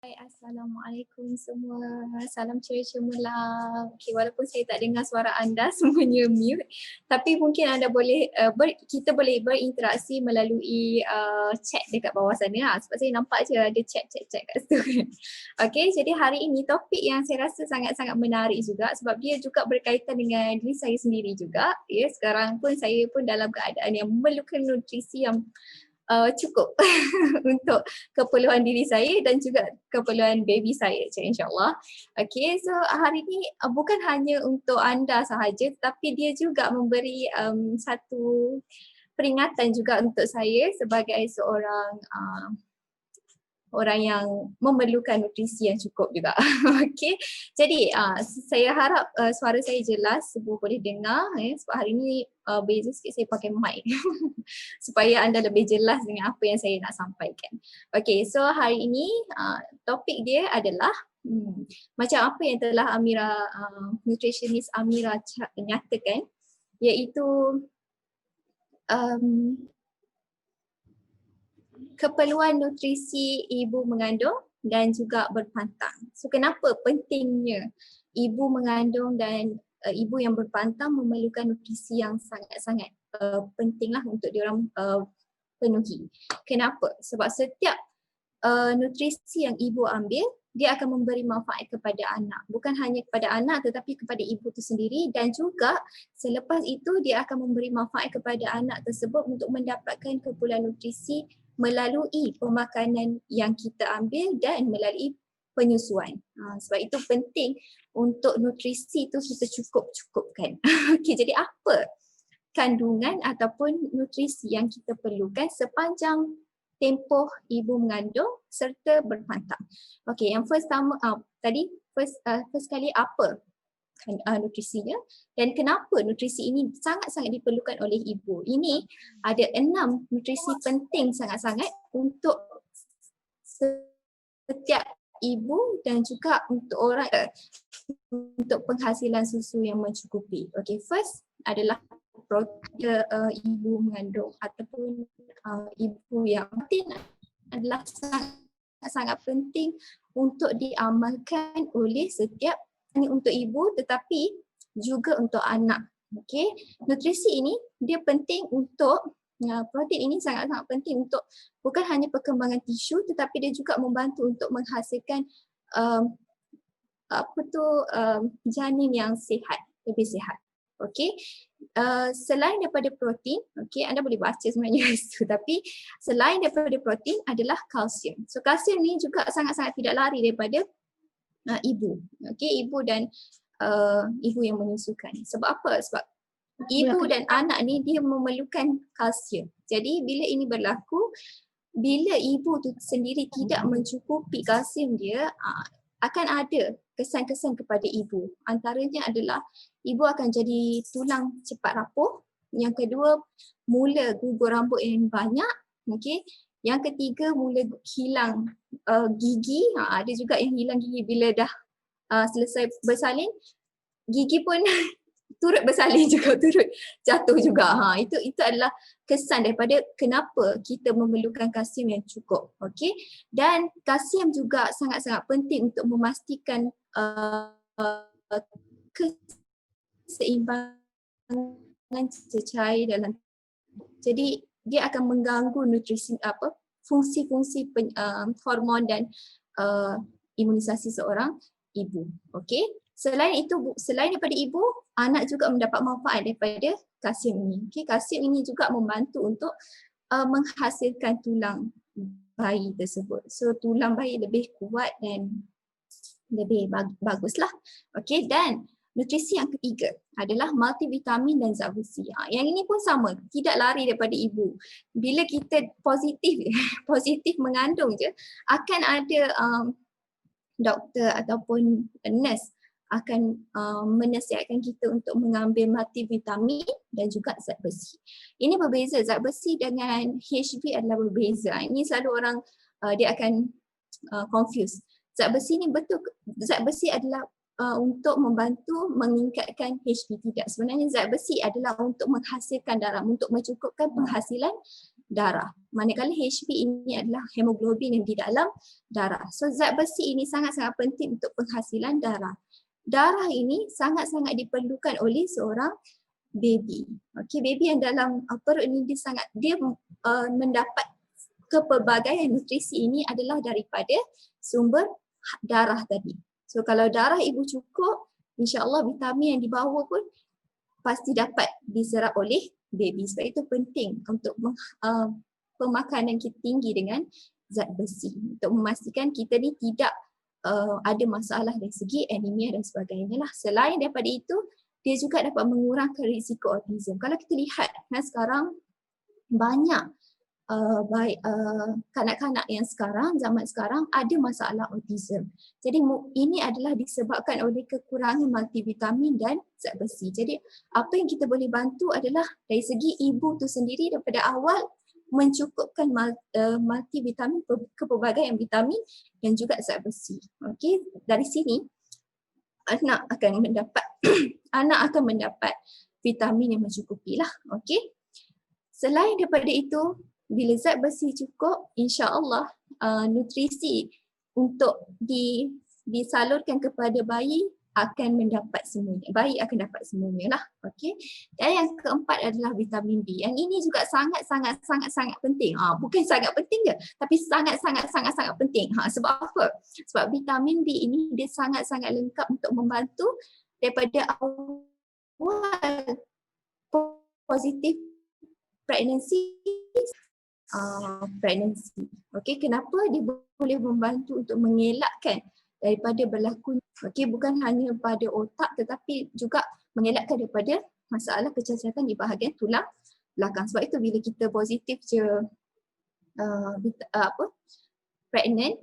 Hai, Assalamualaikum semua. Salam ceria-cemerlang. Okay, walaupun saya tak dengar suara anda semuanya mute, tapi mungkin anda boleh kita boleh berinteraksi melalui chat dekat bawah sana lah. Sebab saya nampak je ada chat kat situ kan. Okay, jadi hari ini topik yang saya rasa sangat-sangat menarik juga sebab dia juga berkaitan dengan diri saya sendiri juga. Ya, sekarang pun saya pun dalam keadaan yang memerlukan nutrisi yang cukup untuk keperluan diri saya dan juga keperluan baby saya insyaAllah. Okay, so hari ni bukan hanya untuk anda sahaja tetapi dia juga memberi satu peringatan juga untuk saya sebagai seorang orang yang memerlukan nutrisi yang cukup juga. Okay, jadi saya harap suara saya jelas, semua boleh dengar sebab hari ni beza sikit saya pakai mic supaya anda lebih jelas dengan apa yang saya nak sampaikan. Okay, so hari ini topik dia adalah macam apa yang telah nutritionist Amira nyatakan, iaitu keperluan nutrisi ibu mengandung dan juga berpantang. So kenapa pentingnya ibu mengandung dan ibu yang berpantang memerlukan nutrisi yang sangat-sangat pentinglah untuk diorang penuhi. Kenapa? Sebab setiap nutrisi yang ibu ambil, dia akan memberi manfaat kepada anak. Bukan hanya kepada anak tetapi kepada ibu itu sendiri, dan juga selepas itu dia akan memberi manfaat kepada anak tersebut untuk mendapatkan keperluan nutrisi melalui pemakanan yang kita ambil dan melalui penyusuan. Sebab itu penting untuk nutrisi itu kita cukupkan. Okey, jadi apa kandungan ataupun nutrisi yang kita perlukan sepanjang tempoh ibu mengandung serta berpantang. Okey, yang first kali apa nutrisinya dan kenapa nutrisi ini sangat-sangat diperlukan oleh ibu. Ini ada 6 nutrisi penting sangat-sangat untuk setiap ibu dan juga untuk orang untuk penghasilan susu yang mencukupi. Okey, first adalah protein ibu mengandung ataupun ibu yang protein adalah sangat penting untuk diamalkan oleh setiap, hanya untuk ibu tetapi juga untuk anak. Okey, nutrisi ini dia penting untuk protein ini sangat-sangat penting untuk bukan hanya perkembangan tisu tetapi dia juga membantu untuk menghasilkan janin yang sihat, lebih sihat. Okey, selain daripada protein, okey, anda boleh baca sebenarnya itu, tapi selain daripada protein adalah kalsium. So kalsium ni juga sangat-sangat tidak lari daripada ibu. Okey, ibu dan ibu yang menyusukan. Sebab apa? Sebab ibu dan anak ni dia memerlukan kalsium. Jadi bila ini berlaku, bila ibu tu sendiri tidak mencukupi kalsium dia, akan ada kesan-kesan kepada ibu. Antaranya adalah ibu akan jadi tulang cepat rapuh. Yang kedua, mula gugur rambut yang banyak. Okey. Yang ketiga, mula hilang gigi. Ada juga yang hilang gigi bila dah selesai bersalin. Gigi pun turut bersalin juga, turut jatuh juga. Itu adalah kesan daripada kenapa kita memerlukan kalsium yang cukup. Okey. Dan kalsium juga sangat-sangat penting untuk memastikan keseimbangan cecair dalam. Jadi dia akan mengganggu nutrisi fungsi-fungsi hormon dan imunisasi seorang ibu. Okey. Selain daripada ibu, anak juga mendapat manfaat daripada kalsium ini. Okay, kalsium ini juga membantu untuk menghasilkan tulang bayi tersebut. So tulang bayi lebih kuat dan lebih baguslah. Okey, dan nutrisi yang ketiga adalah multivitamin dan zat besi. Yang ini pun sama, tidak lari daripada ibu. Bila kita positif mengandung je, akan ada doktor ataupun nurse akan menasihatkan kita untuk mengambil multivitamin dan juga zat besi. Ini berbeza, zat besi dengan HB adalah berbeza. Ini selalu orang dia akan confuse. Zat besi ni betul, zat besi adalah untuk membantu meningkatkan HB, tidak. Sebenarnya zat besi adalah untuk menghasilkan darah, untuk mencukupkan penghasilan darah. Manakala HB ini adalah hemoglobin yang di dalam darah. So zat besi ini sangat-sangat penting untuk penghasilan darah. Darah ini sangat-sangat diperlukan oleh seorang baby. Okey, baby yang dalam perut ini dia mendapat kepelbagaian nutrisi ini adalah daripada sumber darah tadi. So kalau darah ibu cukup, insya-Allah vitamin yang dibawa pun pasti dapat diserap oleh baby. Sebab itu penting untuk pemakanan kita tinggi dengan zat besi untuk memastikan kita ni tidak ada masalah dari segi anemia dan sebagainya lah. Selain daripada itu, dia juga dapat mengurangkan risiko autism. Kalau kita lihat sekarang banyak kanak-kanak yang zaman sekarang ada masalah autism. Jadi ini adalah disebabkan oleh kekurangan multivitamin dan zat besi. Jadi apa yang kita boleh bantu adalah dari segi ibu tu sendiri daripada awal mencukupkan multivitamin, kepelbagaian vitamin dan juga zat besi. Okey, dari sini anak akan mendapat vitamin yang mencukupi lah. Okey. Selain daripada itu, bila zat besi cukup, insya-Allah nutrisi untuk disalurkan kepada bayi akan mendapat semuanya. Bayi akan dapat semuanya lah. Okey. Dan yang keempat adalah vitamin B. Yang ini juga sangat penting. Bukan sangat penting je, tapi sangat penting. Sebab apa? Sebab vitamin B ini dia sangat lengkap untuk membantu daripada awal positif pregnancy. Okey, kenapa dia boleh membantu untuk mengelakkan daripada berlaku, okey, bukan hanya pada otak tetapi juga mengelakkan daripada masalah kecacatan di bahagian tulang belakang. Sebab itu bila kita positif je pregnant,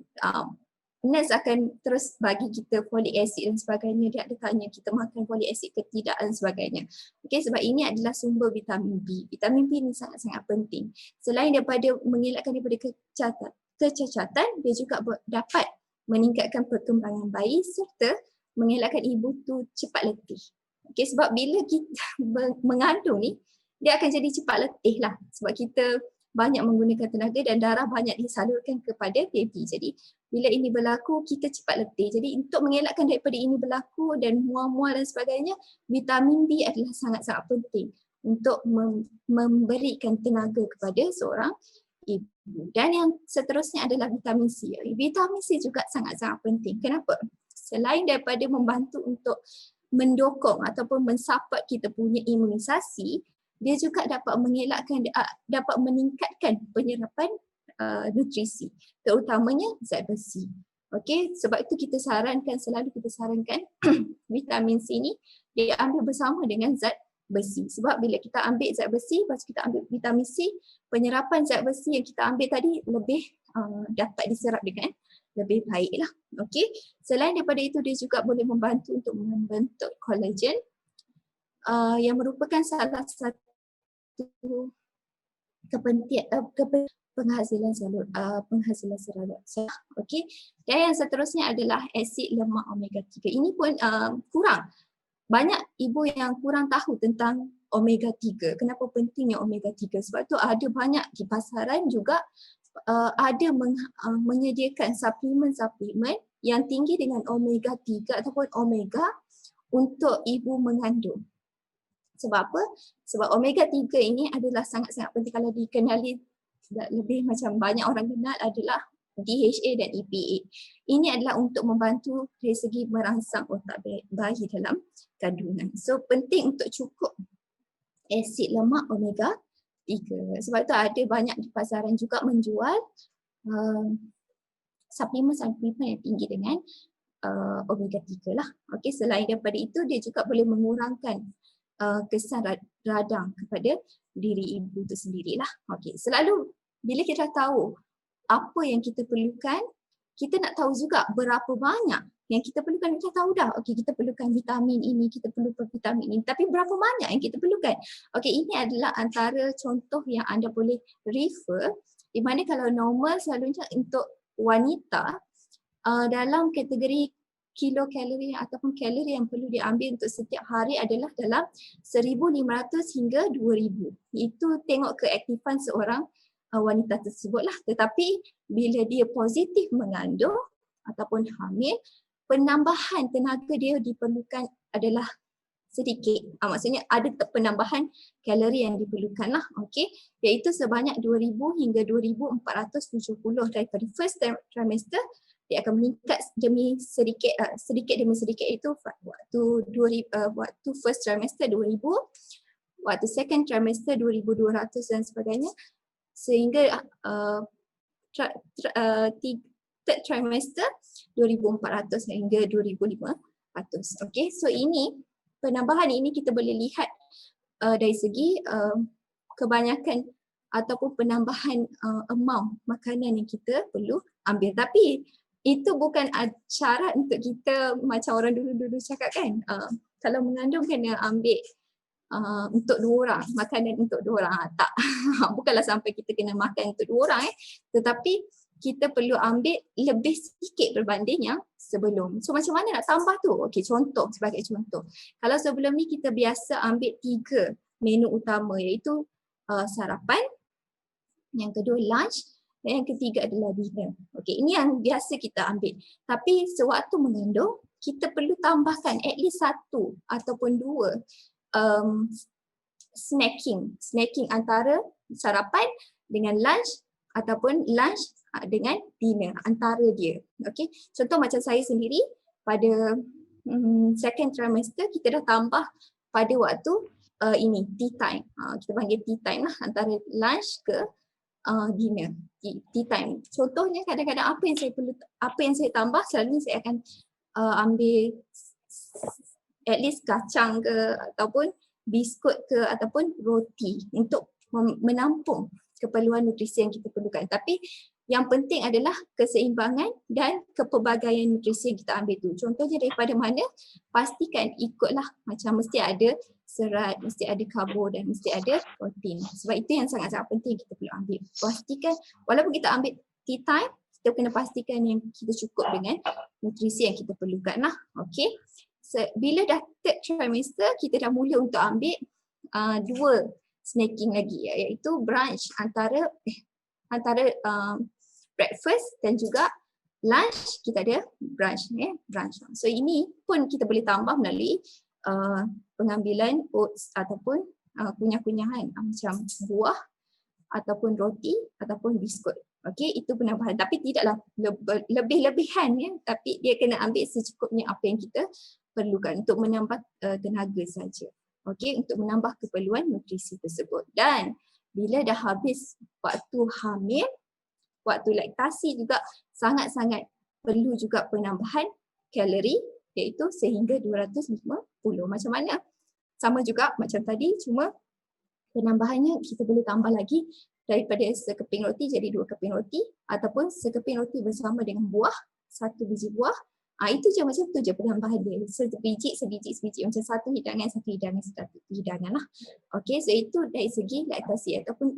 nurse akan terus bagi kita folic acid dan sebagainya. Dia ada tanya kita makan folic acid ke tidak dan sebagainya. Okey, sebab ini adalah sumber vitamin B. Vitamin B ini sangat penting. Selain daripada mengelakkan daripada kecacatan, dia juga dapat meningkatkan perkembangan bayi serta mengelakkan ibu tu cepat letih. Okey, sebab bila kita mengandung ni, dia akan jadi cepat letih lah. Sebab kita banyak menggunakan tenaga dan darah banyak disalurkan kepada baby. Jadi bila ini berlaku, kita cepat letih. Jadi untuk mengelakkan daripada ini berlaku dan mual-mual dan sebagainya, vitamin B adalah sangat penting untuk memberikan tenaga kepada seorang ibu. Dan yang seterusnya adalah vitamin C. Vitamin C juga sangat penting. Kenapa? Selain daripada membantu untuk mendukung ataupun mensupport kita punya imunisasi, dia juga dapat dapat meningkatkan penyerapan nutrisi, terutamanya zat besi. Okey, sebab itu selalu kita sarankan vitamin C ni dia ambil bersama dengan zat besi. Sebab bila kita ambil zat besi, lepas kita ambil vitamin C, penyerapan zat besi yang kita ambil tadi lebih dapat diserap dengan lebih baik lah. Okey. Selain daripada itu, dia juga boleh membantu untuk membentuk kolagen yang merupakan salah satu penghasilan serat. Okey. Dan yang seterusnya adalah asid lemak omega 3. Ini pun kurang. Banyak ibu yang kurang tahu tentang omega 3. Kenapa pentingnya omega 3? Sebab tu ada banyak di pasaran juga ada menyediakan suplemen yang tinggi dengan omega 3 ataupun omega untuk ibu mengandung. Sebab apa? Sebab omega 3 ini adalah sangat penting. Kalau dikenali lebih macam banyak orang kenal adalah DHA dan EPA. Ini adalah untuk membantu dari segi merangsang otak bayi dalam kandungan. So penting untuk cukup asid lemak omega 3. Sebab itu ada banyak di pasaran juga menjual suplemen yang tinggi dengan omega 3 lah. Okey, selain daripada itu dia juga boleh mengurangkan kesan radang kepada diri ibu itu sendirilah. Okey, selalu bila kita tahu apa yang kita perlukan, kita nak tahu juga berapa banyak yang kita perlukan. Kita tahu dah, okey, kita perlukan vitamin ini, kita perlukan vitamin ini, tapi berapa banyak yang kita perlukan? Okey, ini adalah antara contoh yang anda boleh refer, di mana kalau normal selalunya untuk wanita dalam kategori kilokalori ataupun kalori yang perlu diambil untuk setiap hari adalah dalam 1,500 hingga 2,000. Itu tengok keaktifan seorang wanita tersebut lah. Tetapi bila dia positif mengandung ataupun hamil, penambahan tenaga dia diperlukan adalah sedikit. Maksudnya ada penambahan kalori yang diperlukan lah, okey, iaitu sebanyak 2000 hingga 2470 daripada first trimester. Dia akan meningkat demi sedikit demi sedikit, itu waktu first trimester 2000, waktu second trimester 2200 dan sebagainya, sehingga third trimester 2400 hingga 2500. Okey, so ini penambahan ini kita boleh lihat dari segi kebanyakan ataupun penambahan amount makanan yang kita perlu ambil. Tapi itu bukan syarat untuk kita macam orang dulu-dulu cakap kan, kalau mengandung kena ambil untuk 2 orang, makanan untuk 2 orang. Tak, bukanlah sampai kita kena makan untuk 2 orang tetapi kita perlu ambil lebih sedikit berbanding yang sebelum. So macam mana nak tambah tu? Okey, contoh, sebagai contoh. Kalau sebelum ni kita biasa ambil 3 menu utama, iaitu sarapan, yang kedua lunch dan yang ketiga adalah dinner. Okey, ini yang biasa kita ambil. Tapi sewaktu mengandung, kita perlu tambahkan at least 1 ataupun 2 snacking antara sarapan dengan lunch ataupun lunch dengan dinner, antara dia. Okey, contoh macam saya sendiri pada second trimester kita dah tambah pada waktu ini tea time. Kita panggil tea time lah, antara lunch ke dinner, tea time. Contohnya kadang-kadang apa yang saya tambah, selalunya saya akan ambil at least kacang ke ataupun biskut ke ataupun roti untuk menampung keperluan nutrisi yang kita perlukan. Tapi yang penting adalah keseimbangan dan kepelbagaian nutrisi yang kita ambil tu. Contohnya daripada mana, pastikan ikutlah, macam mesti ada serat, mesti ada karbo dan mesti ada protein. Sebab itu yang sangat-sangat penting kita perlu ambil. Pastikan walaupun kita ambil tea time, kita kena pastikan yang kita cukup dengan nutrisi yang kita perlukan lah. Okey. Bila dah third trimester, kita dah mula untuk ambil 2 snacking lagi, iaitu brunch antara breakfast dan juga lunch. Kita ada brunch. So ini pun kita boleh tambah melalui pengambilan oats ataupun kunyah-kunyahan macam buah ataupun roti ataupun biskut. Okey, itu penambahan, tapi tidaklah lebih-lebihan tapi dia kena ambil secukupnya apa yang kita perlukan untuk menambah tenaga saja. Okey, untuk menambah keperluan nutrisi tersebut. Dan bila dah habis waktu hamil, waktu laktasi juga sangat-sangat perlu juga penambahan kalori, iaitu sehingga 250. Macam mana? Sama juga macam tadi, cuma penambahannya kita boleh tambah lagi daripada sekeping roti jadi 2 keping roti, ataupun sekeping roti bersama dengan buah, 1 biji buah. Itu je, macam tu je penambahan dia. Sebiji macam satu hidangan lah. Okey, so itu dari segi laktasi ataupun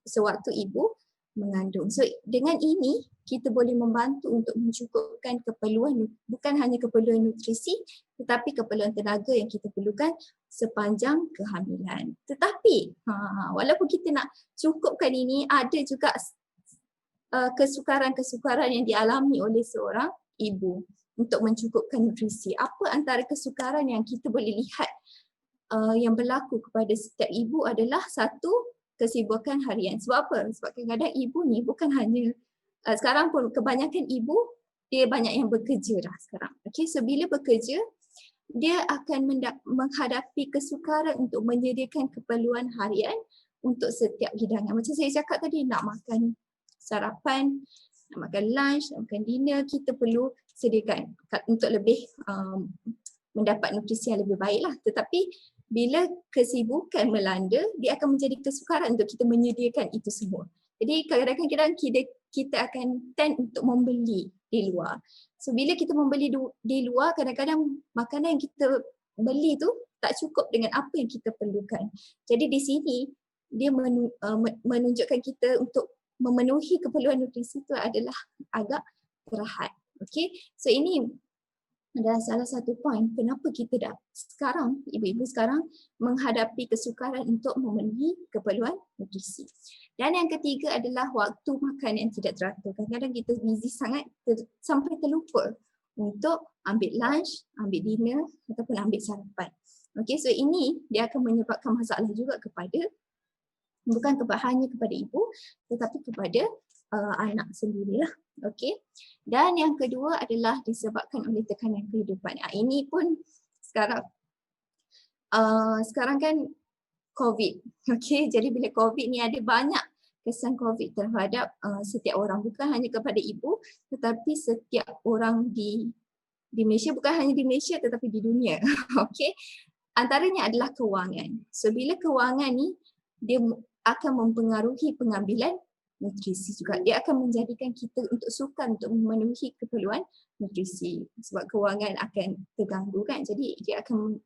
sewaktu ibu mengandung. So dengan ini kita boleh membantu untuk mencukupkan keperluan, bukan hanya keperluan nutrisi tetapi keperluan tenaga yang kita perlukan sepanjang kehamilan. Tetapi walaupun kita nak cukupkan ini, ada juga kesukaran-kesukaran yang dialami oleh seorang ibu untuk mencukupkan nutrisi. Apa antara kesukaran yang kita boleh lihat yang berlaku kepada setiap ibu adalah satu, kesibukan harian. Sebab apa? Sebab kadang-kadang ibu ni bukan hanya sekarang pun kebanyakan ibu dia banyak yang bekerja dah sekarang. Okey, so bila bekerja dia akan menghadapi kesukaran untuk menyediakan keperluan harian untuk setiap hidangan. Macam saya cakap tadi, nak makan sarapan, nak makan lunch, nak makan dinner, kita perlu sediakan untuk lebih mendapat nutrisi yang lebih baik lah. Tetapi bila kesibukan melanda, dia akan menjadi kesukaran untuk kita menyediakan itu semua. Jadi kadang-kadang kita akan tend untuk membeli di luar. So bila kita membeli di luar, kadang-kadang makanan yang kita beli tu tak cukup dengan apa yang kita perlukan. Jadi di sini dia menunjukkan kita untuk memenuhi keperluan nutrisi itu adalah agak terhad. Okay, so ini adalah salah satu poin kenapa kita dah sekarang, ibu-ibu sekarang menghadapi kesukaran untuk memenuhi keperluan nutrisi. Dan yang ketiga adalah waktu makan yang tidak teratur. Kadang-kadang kita busy sangat sampai terlupa untuk ambil lunch, ambil dinner ataupun ambil sarapan. Okay, so ini dia akan menyebabkan masalah juga kepada hanya kepada ibu tetapi kepada anak sendirilah. Okey. Dan yang kedua adalah disebabkan oleh tekanan kehidupan. Ini pun sekarang sekarang kan COVID. Okey, jadi bila COVID ni ada banyak kesan COVID terhadap setiap orang, bukan hanya kepada ibu tetapi setiap orang di Malaysia, bukan hanya di Malaysia tetapi di dunia. Okey. Antaranya adalah kewangan. So bila kewangan ni dia akan mempengaruhi pengambilan nutrisi juga. Dia akan menjadikan kita untuk sukar untuk memenuhi keperluan nutrisi sebab kewangan akan terganggu kan. Jadi dia akan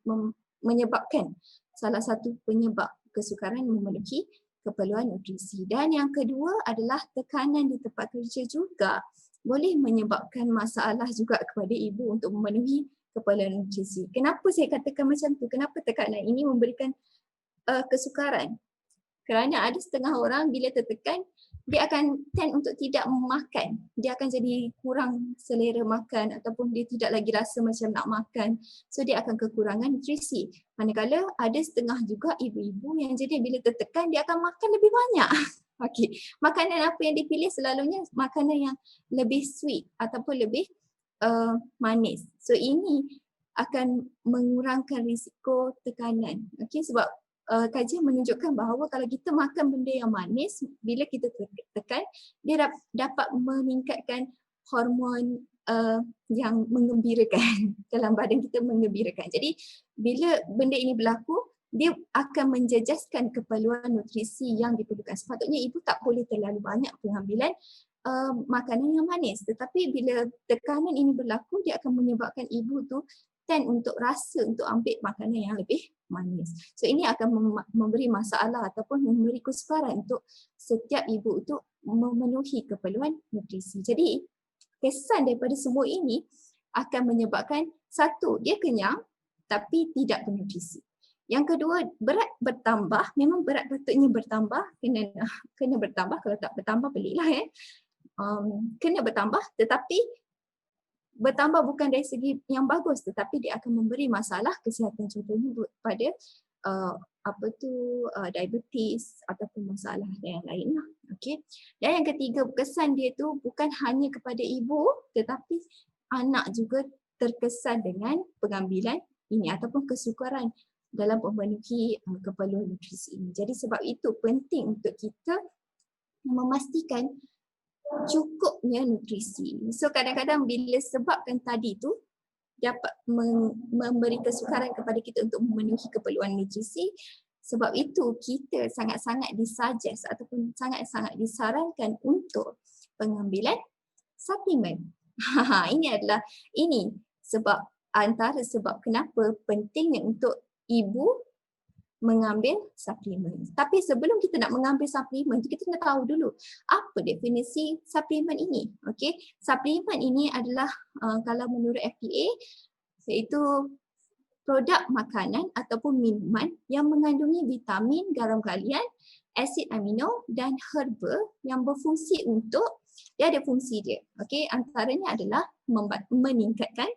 menyebabkan salah satu penyebab kesukaran memenuhi keperluan nutrisi. Dan yang kedua adalah tekanan di tempat kerja juga boleh menyebabkan masalah juga kepada ibu untuk memenuhi keperluan nutrisi. Kenapa saya katakan macam tu? Kenapa tekanan ini memberikan kesukaran? Kerana ada setengah orang bila tertekan, dia akan tend untuk tidak makan. Dia akan jadi kurang selera makan ataupun dia tidak lagi rasa macam nak makan. So dia akan kekurangan nutrisi. Manakala ada setengah juga ibu-ibu yang jadi bila tertekan dia akan makan lebih banyak. Okey, makanan apa yang dipilih selalunya makanan yang lebih sweet ataupun lebih manis. So ini akan mengurangkan risiko tekanan. Okey, sebab kajian menunjukkan bahawa kalau kita makan benda yang manis, bila kita tekan, dia dapat meningkatkan hormon yang menggembirakan dalam badan kita, menggembirakan. Jadi bila benda ini berlaku, dia akan menjejaskan keperluan nutrisi yang diperlukan. Sepatutnya ibu tak boleh terlalu banyak pengambilan makanan yang manis. Tetapi bila tekanan ini berlaku, dia akan menyebabkan ibu tu tend untuk rasa untuk ambil makanan yang lebih manis. So ini akan memberi masalah ataupun memberi kesukaran untuk setiap ibu untuk memenuhi keperluan nutrisi. Jadi kesan daripada semua ini akan menyebabkan satu, dia kenyang tapi tidak bernutrisi. Yang kedua, berat bertambah, memang berat patutnya bertambah, kena bertambah, kalau tak bertambah belilah kena bertambah tetapi bertambah bukan dari segi yang bagus tetapi dia akan memberi masalah kesihatan, contohnya pada diabetes ataupun masalah yang lain lah. Okey. Dan yang ketiga, kesan dia tu bukan hanya kepada ibu tetapi anak juga terkesan dengan pengambilan ini ataupun kesukaran dalam memenuhi keperluan nutrisi ini. Jadi sebab itu penting untuk kita memastikan cukupnya nutrisi. So kadang-kadang bila sebabkan tadi tu dapat memberi kesukaran kepada kita untuk memenuhi keperluan nutrisi, sebab itu kita sangat-sangat disuggest ataupun sangat-sangat disarankan untuk pengambilan suplemen. Ini sebab antara sebab kenapa pentingnya untuk ibu mengambil suplemen. Tapi sebelum kita nak mengambil suplemen tu, kita nak tahu dulu apa definisi suplemen ini. Okey, suplemen ini adalah kalau menurut FDA iaitu produk makanan ataupun minuman yang mengandungi vitamin, garam galian, asid amino dan herba yang berfungsi untuk, dia ada fungsi dia. Okey, antaranya adalah meningkatkan,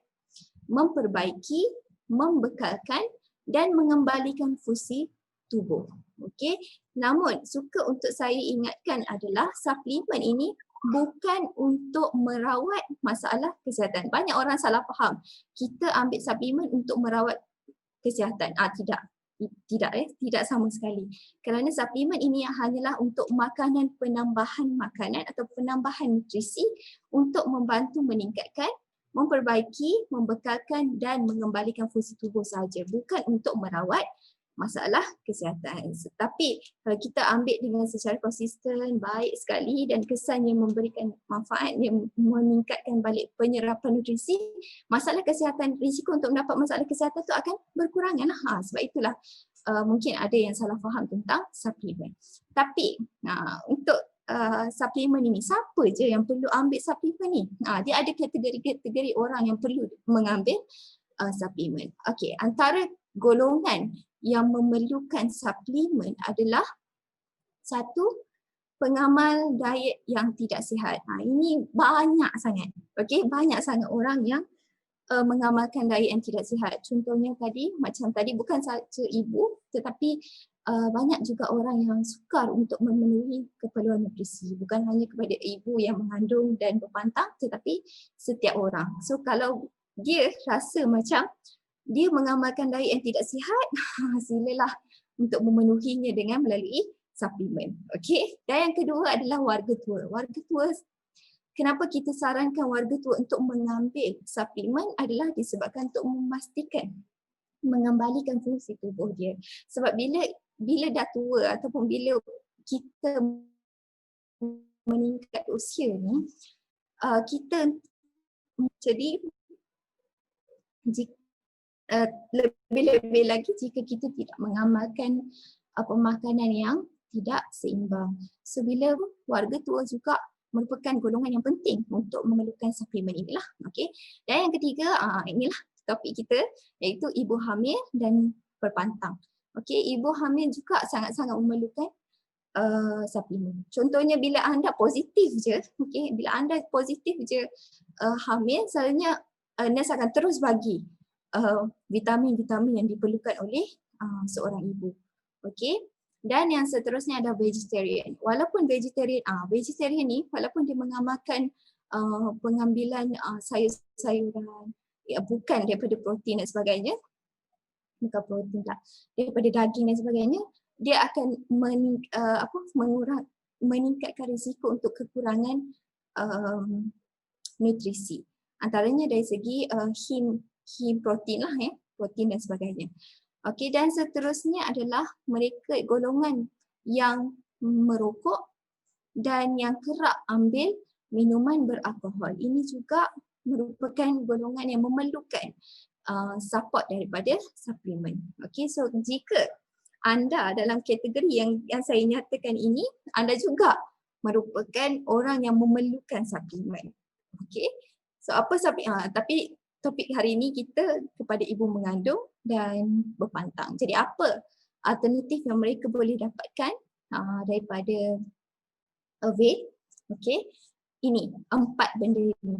memperbaiki, membekalkan dan mengembalikan fungsi tubuh. Okey. Namun suka untuk saya ingatkan adalah suplemen ini bukan untuk merawat masalah kesihatan. Banyak orang salah faham. Kita ambil suplemen untuk merawat kesihatan. Tidak sama sekali. Kerana suplemen ini hanyalah untuk makanan penambahan makanan atau penambahan nutrisi untuk membantu meningkatkan, memperbaiki, membekalkan dan mengembalikan fungsi tubuh sahaja, bukan untuk merawat masalah kesihatan. Tapi kalau kita ambil dengan secara konsisten, baik sekali dan kesannya memberikan manfaat yang meningkatkan balik penyerapan nutrisi, masalah kesihatan, risiko untuk mendapat masalah kesihatan tu akan berkurangan. Sebab itulah mungkin ada yang salah faham tentang suplemen. Tapi untuk suplemen ini. Siapa je yang perlu ambil suplemen ni? Dia ada kategori-kategori orang yang perlu mengambil suplemen. Okey, antara golongan yang memerlukan suplemen adalah satu, pengamal diet yang tidak sihat. Ini banyak sangat. Okey, banyak sangat orang yang mengamalkan diet yang tidak sihat. Contohnya tadi, macam tadi bukan sahaja ibu tetapi banyak juga orang yang sukar untuk memenuhi keperluan nutrisi. Bukan hanya kepada ibu yang mengandung dan berpantang tetapi setiap orang. So kalau dia rasa macam dia mengamalkan diet yang tidak sihat, silalah untuk memenuhinya dengan melalui suplemen. Okey. Dan yang kedua adalah warga tua. Warga tua, kenapa kita sarankan warga tua untuk mengambil suplemen adalah disebabkan untuk memastikan mengembalikan fungsi tubuh dia. Sebab bila dah tua ataupun bila kita meningkat usia ni, kita jadi lebih-lebih lagi jika kita tidak mengamalkan pemakanan yang tidak seimbang. So bila warga tua juga merupakan golongan yang penting untuk memerlukan suplemen inilah. Okey. Dan yang ketiga, inilah topik kita, iaitu ibu hamil dan berpantang. Okey, ibu hamil juga sangat-sangat memerlukan suplemen. Contohnya bila anda positif je, okey, bila anda positif je hamil, selalunya nurse akan terus bagi vitamin-vitamin yang diperlukan oleh seorang ibu. Okey. Dan yang seterusnya ada vegetarian. Walaupun vegetarian ni walaupun dia mengamalkan pengambilan sayur-sayuran, bukan daripada protein dan sebagainya, bukan protein lah, daripada daging dan sebagainya, dia akan meningkatkan risiko untuk kekurangan nutrisi. Antaranya dari segi him protein lah, protein dan sebagainya. Okey, dan seterusnya adalah mereka golongan yang merokok dan yang kerap ambil minuman beralkohol. Ini juga merupakan golongan yang memerlukan support daripada suplemen. Okey, so jika anda dalam kategori yang saya nyatakan ini, anda juga merupakan orang yang memerlukan suplemen. Okey. So apa suplemen? Tapi topik hari ini kita kepada ibu mengandung dan berpantang. Jadi apa alternatif yang mereka boleh dapatkan daripada Avail? Okey. Ini 4 benda ini.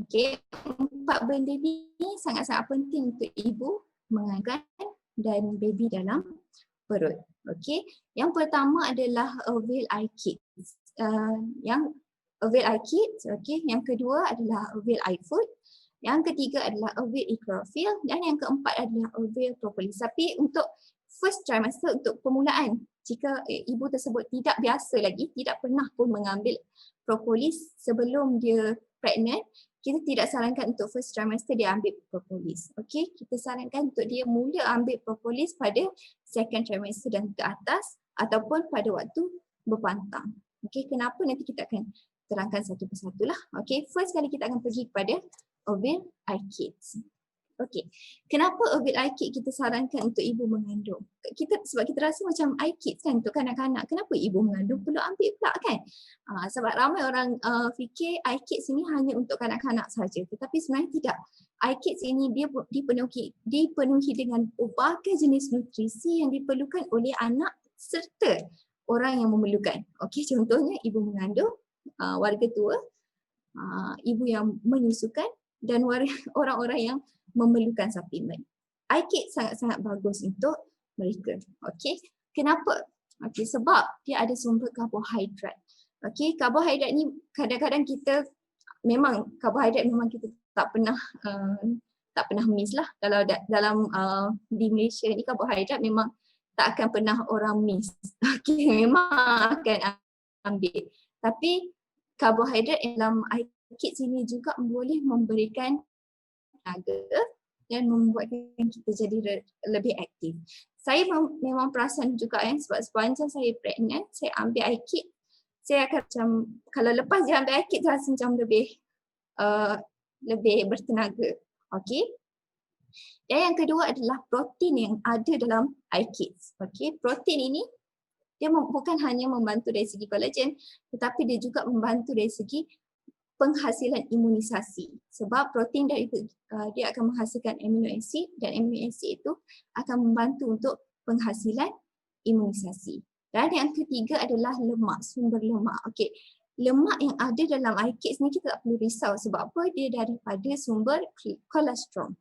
Okey, 4 benda ni sangat-sangat penting untuk ibu mengandung dan baby dalam perut. Okey. Yang pertama adalah Avail iKids. Yang Avail iKids, okey. Yang kedua adalah Avail iFood. Yang ketiga adalah Avail Ecrofil dan yang keempat adalah Avail Propolis. Tapi untuk first trimester, untuk permulaan, jika ibu tersebut tidak biasa lagi, tidak pernah pun mengambil propolis sebelum dia pregnant, kita tidak sarankan untuk first trimester dia ambil propolis. Okey, kita sarankan untuk dia mula ambil propolis pada second trimester dan ke atas ataupun pada waktu berpantang. Okey, kenapa nanti kita akan terangkan satu persatu lah. Okey, first kali kita akan pergi kepada Avail iKids. Okey, kenapa Avail iKids kita sarankan untuk ibu mengandung? Sebab kita rasa macam iKids kan untuk kanak-kanak, kenapa ibu mengandung perlu ambil pula kan? Sebab ramai orang fikir iKids ini hanya untuk kanak-kanak saja, tetapi sebenarnya tidak. iKids ini dia dipenuhi dengan berbagai jenis nutrisi yang diperlukan oleh anak serta orang yang memerlukan. Okey, contohnya ibu mengandung, warga tua, ibu yang menyusukan dan orang-orang yang memerlukan suplemen. iKids sangat-sangat bagus untuk mereka. Okey, kenapa? Okey, sebab dia ada sumber karbohidrat. Okey, karbohidrat ni kadang-kadang kita memang karbohidrat memang kita tak pernah miss lah dalam di Malaysia ni. Karbohidrat memang tak akan pernah orang miss. Okey, memang akan ambil. Tapi karbohidrat dalam iKids ini juga boleh memberikan tenaga dan membuatkan kita jadi lebih aktif. Saya memang perasan juga sebab sepanjang saya pregnant, saya ambil iKids, saya akan macam, kalau lepas dia ambil iKids rasa macam lebih bertenaga. Okey. Dan yang kedua adalah protein yang ada dalam iKids. Okey, protein ini Dia bukan hanya membantu dari segi kolagen, tetapi dia juga membantu dari segi penghasilan imunisasi. Sebab protein dia akan menghasilkan amino acid dan amino acid itu akan membantu untuk penghasilan imunisasi. Dan yang ketiga adalah lemak, sumber lemak. Okey. Lemak yang ada dalam air cakes ni kita tak perlu risau sebab apa? Dia daripada sumber kolesterol.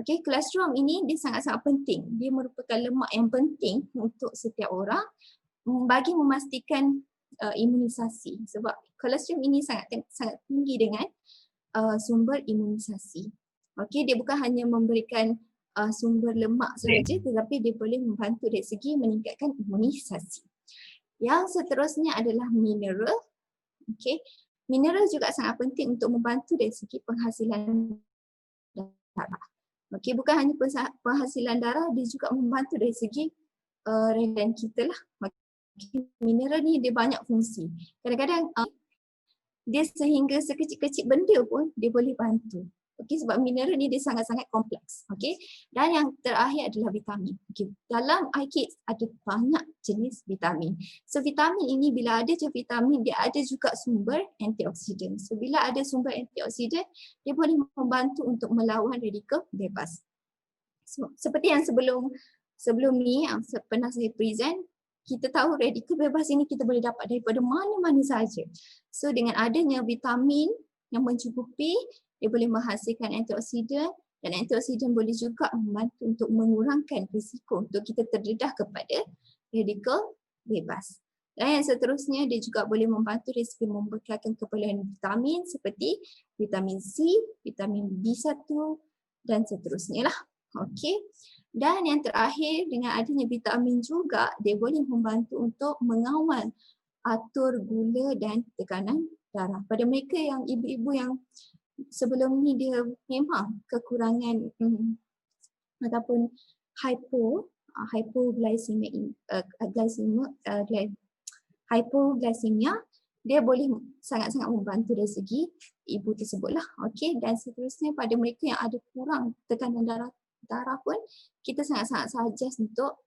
Okey, kolesterol ini dia sangat-sangat penting. Dia merupakan lemak yang penting untuk setiap orang bagi memastikan imunisasi sebab kolesterol ini sangat tinggi dengan sumber imunisasi. Okey, dia bukan hanya memberikan sumber lemak sahaja tetapi dia boleh membantu dari segi meningkatkan imunisasi. Yang seterusnya adalah mineral. Okey, mineral juga sangat penting untuk membantu dari segi penghasilan darah. Okey, bukan hanya penghasilan darah, dia juga membantu dari segi redan kita lah. Mineral ni dia banyak fungsi. Kadang-kadang dia sehingga sekecil-kecil benda pun dia boleh bantu. Okey, sebab mineral ni dia sangat-sangat kompleks. Okey. Dan yang terakhir adalah vitamin. Okey. Dalam iCakes ada banyak jenis vitamin. So vitamin ini bila ada je vitamin dia ada juga sumber antioksidan. So bila ada sumber antioksidan dia boleh membantu untuk melawan radikal bebas. So, seperti yang sebelum ni yang pernah saya present, kita tahu radikal bebas ini kita boleh dapat daripada mana-mana sahaja. So dengan adanya vitamin yang mencukupi, dia boleh menghasilkan antioksidan dan antioksidan boleh juga membantu untuk mengurangkan risiko untuk kita terdedah kepada radikal bebas. Dan yang seterusnya dia juga boleh membantu dari segi membekalkan keperluan vitamin seperti vitamin C, vitamin B1 dan seterusnya lah. Okey. Dan yang terakhir dengan adanya vitamin juga dia boleh membantu untuk mengawal atur gula dan tekanan darah. Pada mereka yang ibu-ibu yang sebelum ni dia memang kekurangan ataupun hypoglycemia, dia boleh sangat-sangat membantu dari segi ibu tersebutlah. Okey, dan seterusnya pada mereka yang ada kurang tekanan darah pun kita sangat-sangat suggest untuk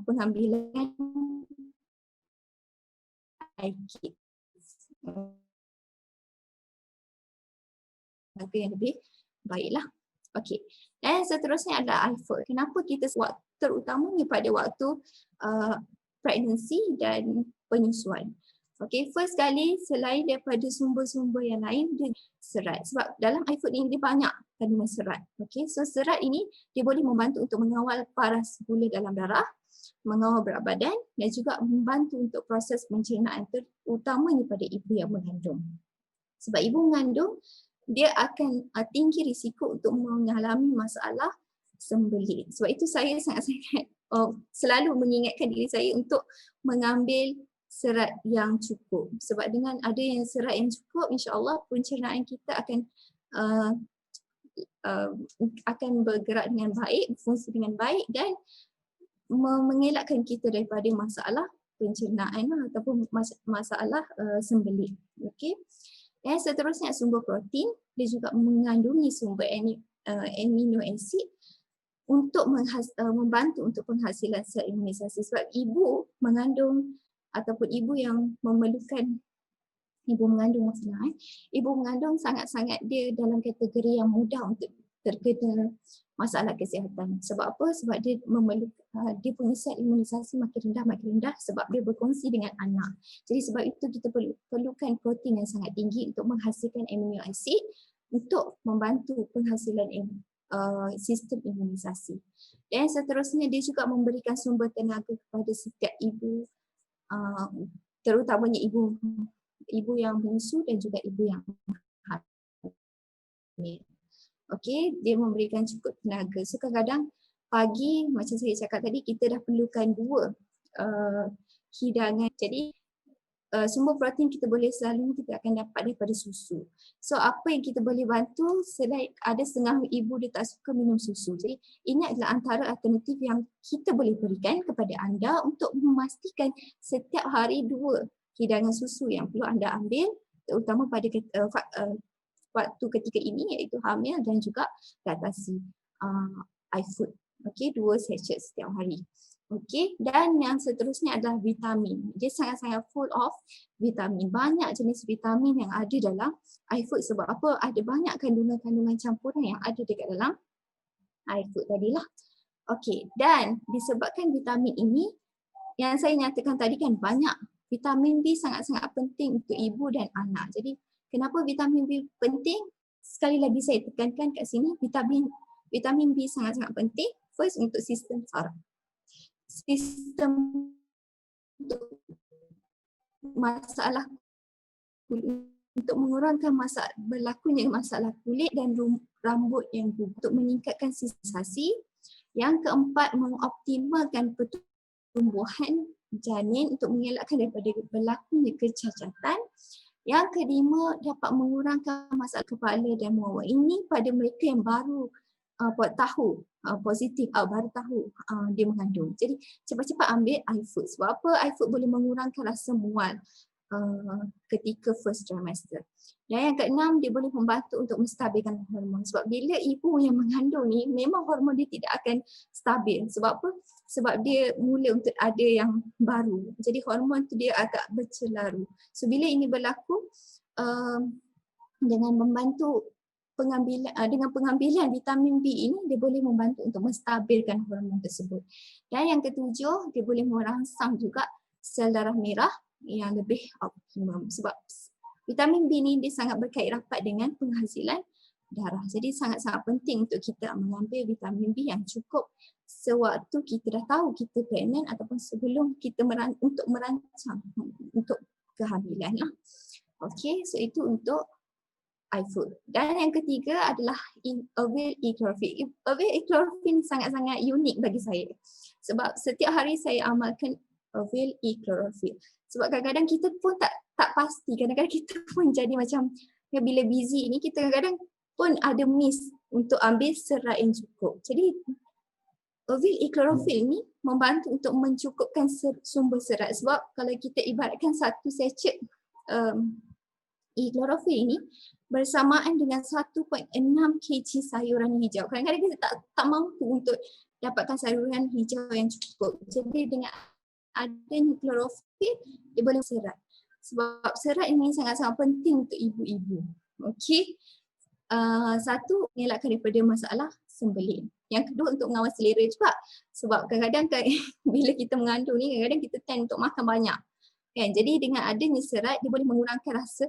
pengambilan iCakes. Harga yang lebih baiklah. Okey. Dan seterusnya adalah iFood. Kenapa kita terutamanya pada waktu pregnancy dan penyusuan. Okey, first kali selain daripada sumber-sumber yang lain dia serat. Sebab dalam iFood ini dia banyak kandungan serat. Okey, so serat ini dia boleh membantu untuk mengawal paras gula dalam darah, mengawal berat badan dan juga membantu untuk proses pencernaan terutamanya pada ibu yang mengandung. Sebab ibu mengandung dia akan tinggi risiko untuk mengalami masalah sembelit. Sebab itu saya sangat-sangat selalu mengingatkan diri saya untuk mengambil serat yang cukup. Sebab dengan ada yang serat yang cukup, insya-Allah pencernaan kita akan bergerak dengan baik, berfungsi dengan baik dan mengelakkan kita daripada masalah pencernaan ataupun masalah sembelit. Okey. Dan seterusnya sumber protein, dia juga mengandungi sumber amino acid untuk membantu untuk penghasilan sel imunisasi. Sebab ibu mengandung ataupun ibu yang memerlukan ibu mengandung sangat-sangat dia dalam kategori yang mudah untuk terkena masalah kesihatan. Sebab apa? Sebab dia dia punya sel imunisasi makin rendah sebab dia berkongsi dengan anak. Jadi sebab itu kita perlukan protein yang sangat tinggi untuk menghasilkan amino acid untuk membantu penghasilan sistem imunisasi. Dan seterusnya dia juga memberikan sumber tenaga kepada setiap ibu, terutamanya ibu yang menyusu dan juga ibu yang hamil. Okey, dia memberikan cukup tenaga. So kadang-kadang pagi macam saya cakap tadi kita dah perlukan 2 hidangan. Jadi sumber protein kita boleh selalu kita akan dapat daripada susu. So apa yang kita boleh bantu selain ada setengah ibu dia tak suka minum susu. Jadi ini adalah antara alternatif yang kita boleh berikan kepada anda untuk memastikan setiap hari 2 hidangan susu yang perlu anda ambil terutama pada waktu ketika ini iaitu hamil dan juga laktasi iFood. Okey, 2 sachet setiap hari. Okey, dan yang seterusnya adalah vitamin. Dia sangat-sangat full of vitamin. Banyak jenis vitamin yang ada dalam iFood sebab apa? Ada banyak kandungan-kandungan campuran yang ada dekat dalam iFood tadilah. Okey, dan disebabkan vitamin ini yang saya nyatakan tadi kan banyak. Vitamin B sangat-sangat penting untuk ibu dan anak. Jadi kenapa vitamin B penting? Sekali lagi saya tekankan kat sini, vitamin B sangat-sangat penting. First untuk sistem saraf. Sistem untuk masalah untuk mengurangkan berlakunya masalah kulit dan rambut yang gugur, untuk meningkatkan sensasi. Yang keempat, mengoptimalkan pertumbuhan janin untuk mengelakkan daripada berlakunya kecacatan. Yang kelima, dapat mengurangkan masalah kepala dan mual. Ini pada mereka yang baru tahu positif, baru tahu dia mengandung. Jadi cepat-cepat ambil iFood. Sebab apa? iFood boleh mengurangkan rasa mual ketika first trimester. Dan yang keenam, dia boleh membantu untuk menstabilkan hormon. Sebab bila ibu yang mengandung ni, memang hormon dia tidak akan stabil. Sebab apa? Sebab dia mula untuk ada yang baru. Jadi hormon tu dia agak bercelaru. So bila ini berlaku, dengan membantu dengan pengambilan vitamin B ini, dia boleh membantu untuk menstabilkan hormon tersebut. Dan yang ketujuh, dia boleh merangsang juga sel darah merah yang lebih optimum. Sebab vitamin B ni dia sangat berkait rapat dengan penghasilan darah. Jadi sangat-sangat penting untuk kita mengambil vitamin B yang cukup sewaktu kita dah tahu kita pregnant ataupun sebelum kita untuk merancang untuk kehamilan lah. Okay, so itu untuk iFood. Dan yang ketiga adalah Avil E-Chlorophyll. Avil E-Chlorophyll sangat-sangat unik bagi saya. Sebab setiap hari saya amalkan Avil E-Chlorophyll. Sebab kadang-kadang kita pun tak pasti. Kadang-kadang kita pun jadi macam bila busy ni, kita kadang-kadang pun ada miss untuk ambil serat yang cukup. Jadi Avil E-Chlorophyll ni membantu untuk mencukupkan sumber serat. Sebab kalau kita ibaratkan satu sachet E-Chlorophyll ni bersamaan dengan 1.6 kg sayuran hijau. Kadang-kadang kita tak mampu untuk dapatkan sayuran hijau yang cukup. Jadi dengan adanya klorofil, dia boleh serat. Sebab serat ini sangat-sangat penting untuk ibu-ibu. Okey. Satu, mengelakkan daripada masalah sembelit. Yang kedua, untuk mengawal selera juga. Sebab kadang-kadang bila kita mengandung ni, kadang-kadang kita tend untuk makan banyak. Kan? Jadi dengan adanya serat, dia boleh mengurangkan rasa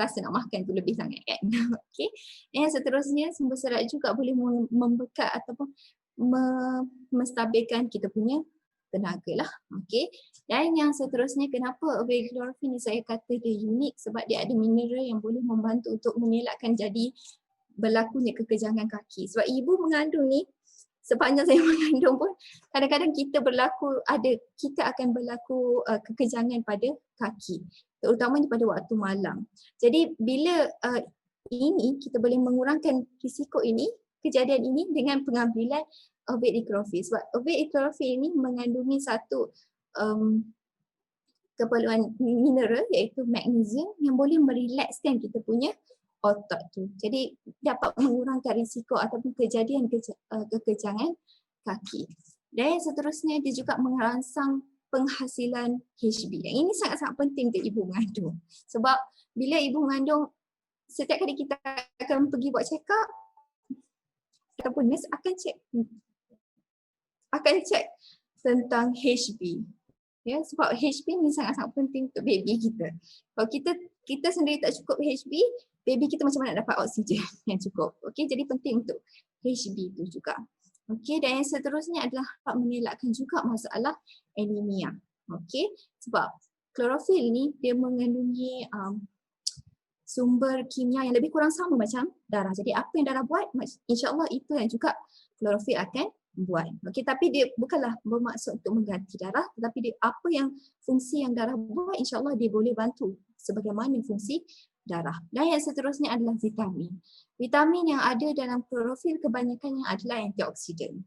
nak makan tu lebih sangat kan. Okey. Yang seterusnya, sumber serat juga boleh membekat ataupun menstabilkan kita punya tenaga lah. Okey. Dan yang seterusnya, kenapa Avil E-Chlorophyll ni saya kata dia unik? Sebab dia ada mineral yang boleh membantu untuk mengelakkan jadi berlakunya kekejangan kaki. Sebab ibu mengandung ni, sepanjang saya mengandung pun kadang-kadang kita akan berlaku kekejangan pada kaki, terutamanya pada waktu malam. Jadi bila ini kita boleh mengurangkan risiko ini, kejadian ini dengan pengambilan Avil E-Chlorophyll. Sebab Avil E-Chlorophyll ini mengandungi satu keperluan mineral iaitu magnesium yang boleh merilekskan kita punya otot tu. Jadi dapat mengurangkan risiko ataupun kejadian kekejangan kaki. Dan yang seterusnya, dia juga merangsang penghasilan HB. Yang ini sangat-sangat penting untuk ibu mengandung. Sebab bila ibu mengandung, setiap kali kita akan pergi buat check up ataupun nurse akan cek tentang HB. Ya, sebab HB ni sangat-sangat penting untuk baby kita. Kalau kita sendiri tak cukup HB, baby kita macam mana nak dapat oksigen yang cukup. Okey, jadi penting untuk HB tu juga. Okey, dan yang seterusnya adalah mengelakkan juga masalah anemia. Okey, sebab klorofil ni dia mengandungi sumber kimia yang lebih kurang sama macam darah. Jadi apa yang darah buat, insya-Allah itu yang juga klorofil akan buat. Okey, tapi dia bukanlah bermaksud untuk mengganti darah, tetapi dia apa yang fungsi yang darah buat, insya-Allah dia boleh bantu sebagaimana fungsi darah. Dan yang seterusnya adalah vitamin. Vitamin yang ada dalam klorofil kebanyakannya adalah antioksidan.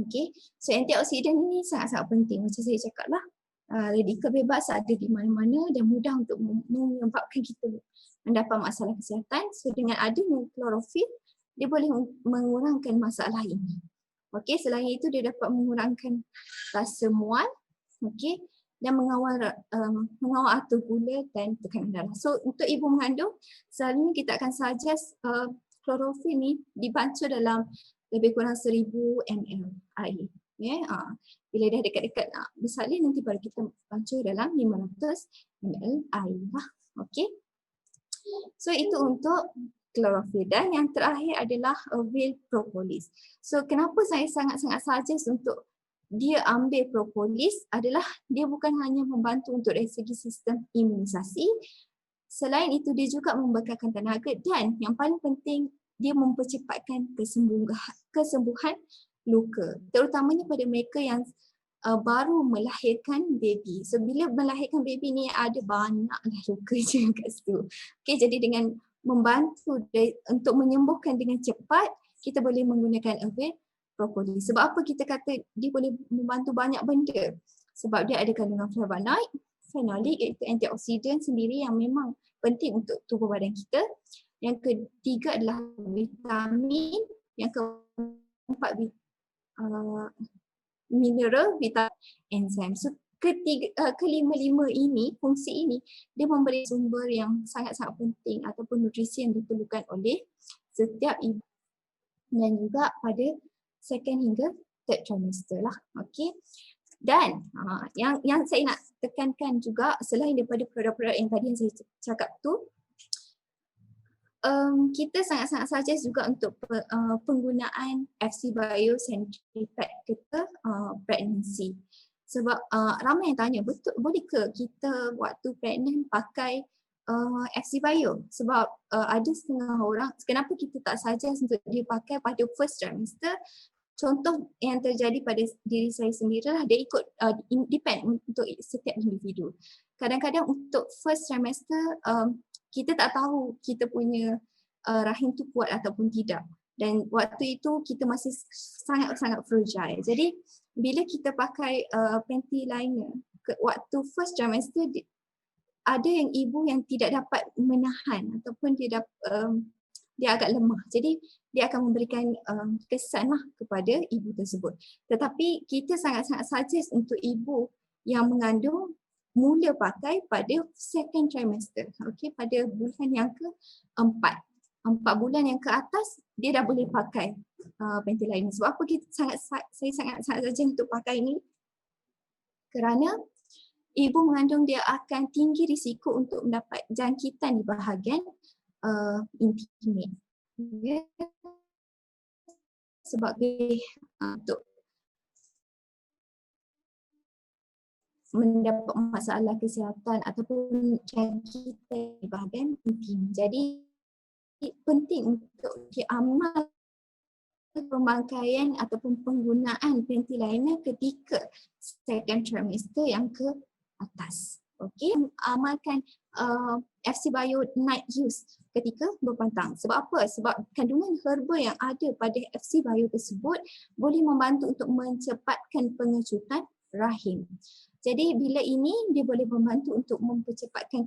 Okey, so antioksidan ini sangat-sangat penting. Macam saya cakap lah, radikal bebas ada di mana-mana dan mudah untuk menyebabkan kita mendapat masalah kesihatan. So dengan adanya klorofil, dia boleh mengurangkan masalah ini. Okey, selain itu dia dapat mengurangkan rasa mual, okey, dan mengawal atur gula dan tekanan darah. So untuk ibu mengandung, selalunya kita akan suggest klorofil ni dibancur dalam lebih kurang 1000 ml air. Bila dah dekat-dekat bersalin nanti baru kita bancur dalam 500 ml air lah. Okey. So itu untuk klorofil, dan yang terakhir adalah Avil Propolis. So kenapa saya sangat-sangat suggest untuk dia ambil propolis adalah dia bukan hanya membantu untuk dari segi sistem imunisasi, selain itu dia juga membekalkan tenaga, dan yang paling penting dia mempercepatkan kesembuhan luka, terutamanya pada mereka yang baru melahirkan baby. So bila melahirkan baby ni ada banyaklah luka je kat situ. Okay, jadi dengan membantu untuk menyembuhkan dengan cepat, kita boleh menggunakan Avil Propolis. Sebab apa kita kata dia boleh membantu banyak benda? Sebab dia ada kandungan flavonoid, phenolic iaitu antioksidan sendiri yang memang penting untuk tubuh badan kita. Yang ketiga adalah vitamin, yang keempat mineral, vitamin, enzim. So kelima-lima ini, fungsi ini, dia memberi sumber yang sangat-sangat penting ataupun nutrisi yang diperlukan oleh setiap ibu dan juga pada second hingga third trimester lah. Okey. Dan yang saya nak tekankan juga, selain daripada produk-produk yang tadi yang saya cakap tu, kita sangat-sangat suggest juga untuk penggunaan FC Bio Centriped kita pregnancy. Sebab ramai yang tanya, betul boleh ke kita waktu pregnant pakai FC Bio? Sebab ada setengah orang, kenapa kita tak suggest untuk dia pakai pada first trimester? Contoh yang terjadi pada diri saya sendirilah, dia ikut depend untuk setiap individu. Kadang-kadang untuk first trimester kita tak tahu kita punya rahim tu kuat ataupun tidak. Dan waktu itu kita masih sangat-sangat fragile. Jadi bila kita pakai panty liner waktu first trimester, ada yang ibu yang tidak dapat menahan ataupun dia agak lemah. Jadi dia akan memberikan kesan lah kepada ibu tersebut. Tetapi kita sangat-sangat suggest untuk ibu yang mengandung mula pakai pada second trimester. Okey, pada bulan yang ke-4. 4 bulan yang ke atas dia dah boleh pakai panty liner. Sebab apa saya sangat suggest untuk pakai ini? Kerana ibu mengandung dia akan tinggi risiko untuk mendapat jangkitan di bahagian intimate. Okay. Sebagai untuk mendapat masalah kesihatan ataupun jangkitan di bahagian intim. Jadi penting untuk diamal pemakaian ataupun penggunaan panty liner ketika second trimester yang ke atas. Okey, amalkan FC Bio night use ketika berpantang. Sebab apa? Sebab kandungan herba yang ada pada FC Bio tersebut boleh membantu untuk mencepatkan pengecutan rahim. Jadi bila ini dia boleh membantu untuk mempercepatkan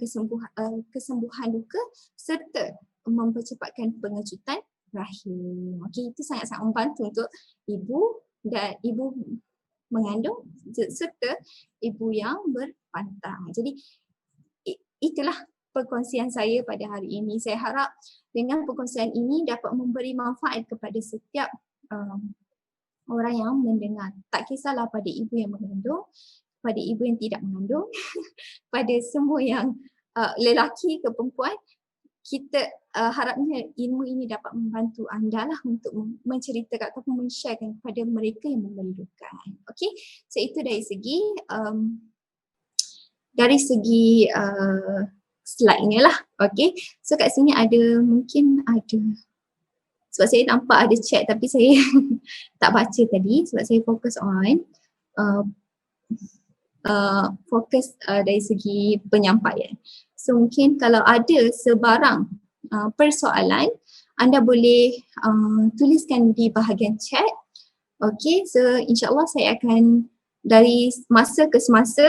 kesembuhan luka serta mempercepatkan pengecutan rahim. Okey, itu sangat-sangat membantu untuk ibu dan ibu mengandung serta ibu yang berpantang. Jadi itulah perkongsian saya pada hari ini. Saya harap dengan perkongsian ini dapat memberi manfaat kepada setiap orang yang mendengar. Tak kisahlah pada ibu yang mengandung, pada ibu yang tidak mengandung, pada semua yang lelaki ke perempuan, kita harapnya ilmu ini dapat membantu anda lah untuk menceritakan ataupun men-sharekan kepada mereka yang memerlukan. Okey, so itu dari segi slide-nya lah. Okey, so kat sini mungkin ada, sebab saya nampak ada chat tapi saya tak baca tadi sebab saya fokus on dari segi penyampaian. So mungkin kalau ada sebarang persoalan, anda boleh tuliskan di bahagian chat. Okay, so insyaAllah saya akan dari masa ke semasa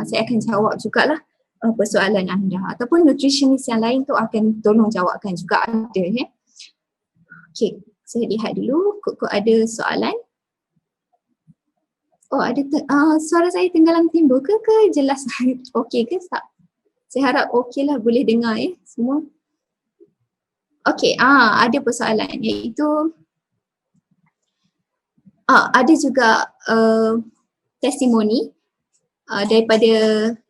saya akan jawab jugalah persoalan anda. Ataupun nutritionist yang lain tu akan tolong jawabkan juga ada. Okay, saya lihat dulu kok ada soalan. Oh ada suara saya tenggelam timbul ke jelas? Okey ke tak? Saya harap okey lah, boleh dengar semua. Okey, ada persoalan iaitu ada juga testimoni daripada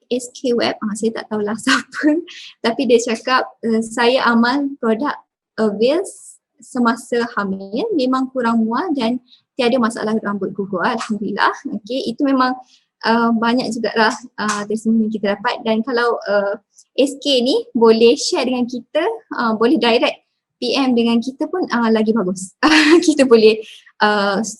SK Web, saya tak tahulah siapa, tapi dia cakap saya amal produk Avails semasa hamil memang kurang mual dan tiada masalah rambut gugur. Alhamdulillah. Okey, itu memang banyak jugalah testimoni kita dapat, dan kalau SK ni boleh share dengan kita, boleh direct PM dengan kita pun lagi bagus. Kita boleh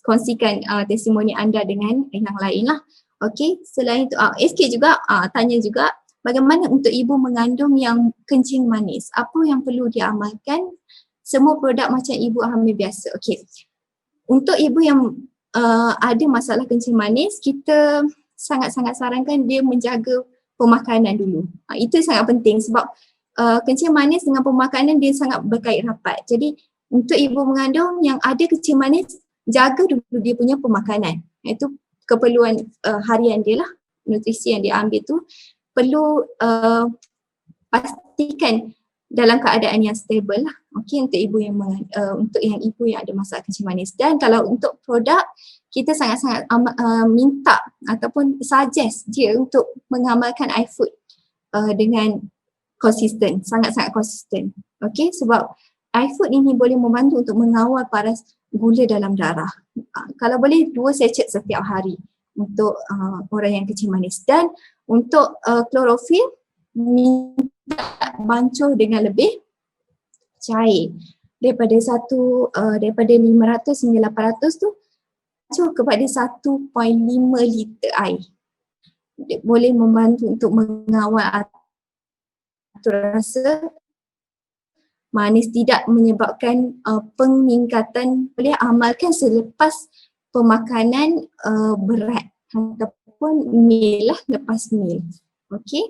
kongsikan testimoni anda dengan yang lain lah. Okey, selain itu SK juga tanya juga bagaimana untuk ibu mengandung yang kencing manis, apa yang perlu diamalkan? Semua produk macam ibu hamil biasa. Okey, untuk ibu yang ada masalah kencing manis, kita sangat-sangat sarankan dia menjaga pemakanan dulu. Itu sangat penting sebab kencing manis dengan pemakanan dia sangat berkait rapat. Jadi untuk ibu mengandung yang ada kencing manis, jaga dulu dia punya pemakanan. Itu keperluan harian dia lah, nutrisi yang dia ambil tu perlu pastikan dalam keadaan yang stable lah. Okey, untuk ibu yang untuk yang ibu yang ada masalah kencing manis. Dan kalau untuk produk, kita sangat-sangat minta ataupun suggest dia untuk mengamalkan iFood dengan konsisten, sangat-sangat konsisten. Okey, sebab iFood ini boleh membantu untuk mengawal paras gula dalam darah. Kalau boleh 2 sachet setiap hari untuk orang yang kencing manis. Dan untuk klorofil, minta bancuh dengan lebih cair. Daripada 500 hingga 800 tu, bancuh kepada 1.5 liter air. Boleh membantu untuk mengawal atur rasa manis, tidak menyebabkan peningkatan. Boleh amalkan selepas pemakanan berat ataupun meal lah, lepas meal. Okey,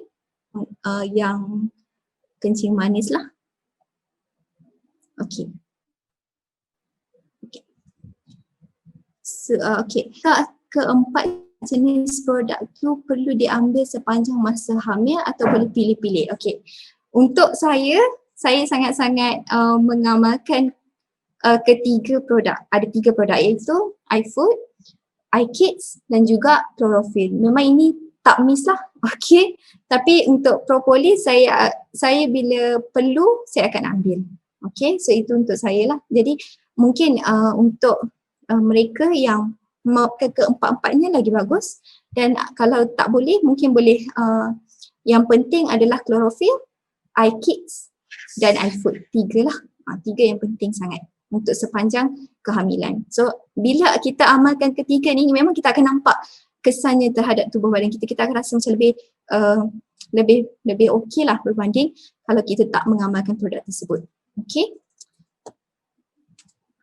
yang kencing manis lah. Okey. Okey, keempat jenis produk tu perlu diambil sepanjang masa hamil atau boleh pilih-pilih. Okey, untuk saya sangat-sangat mengamalkan ketiga produk. Ada 3 produk iaitu iFood, iKids dan juga klorofil. Memang ini tak miss lah. Okey, tapi untuk propolis saya bila perlu saya akan ambil. Okey, so itu untuk saya lah. Jadi mungkin untuk mereka yang memakai keempat-empatnya lagi bagus, dan kalau tak boleh mungkin boleh yang penting adalah klorofil, iKids dan iFood. 3 lah. 3 yang penting sangat untuk sepanjang kehamilan. So bila kita amalkan ketiga ni, memang kita akan nampak kesannya terhadap tubuh badan kita. Kita akan rasa macam lebih okey lah berbanding kalau kita tak mengamalkan produk tersebut. Okey.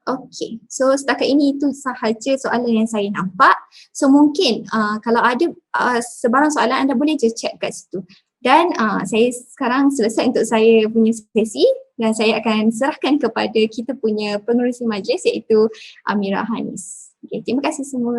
Okey, so setakat ini itu sahaja soalan yang saya nampak. So mungkin kalau ada sebarang soalan, anda boleh je chat kat situ. Dan saya sekarang selesai untuk saya punya sesi dan saya akan serahkan kepada kita punya pengerusi majlis iaitu Amira Hanis. Okay, terima kasih semua.